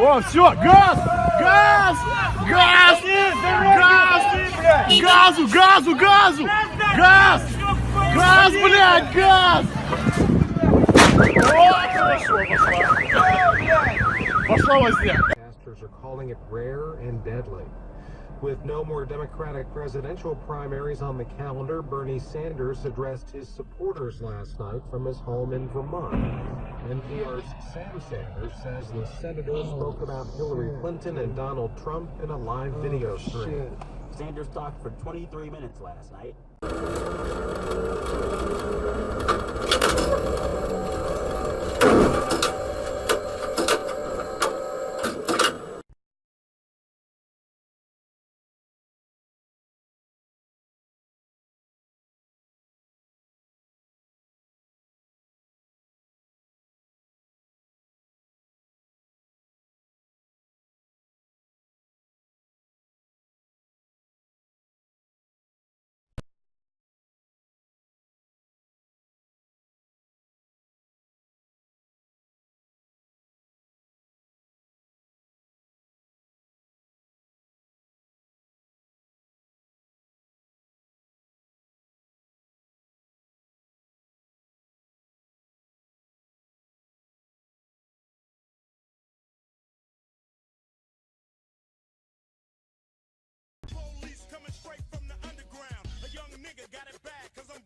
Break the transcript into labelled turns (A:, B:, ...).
A: О, все, газ! Газ! Газ! Газ! Газу, газу, газу! Газ! Газ, блядь, газ! О, хорошо, пошла. Пошла возня.
B: Pastors are calling it rare and deadly. With no more Democratic presidential primaries on the calendar, Bernie Sanders addressed his supporters last night from his home in Vermont. NPR's Sam Sanders says the senator spoke about Hillary Clinton and Donald Trump in a live video stream.
C: Sanders talked for 23 minutes last night.
D: Police coming straight from the underground. A young nigga got it bad 'cause I'm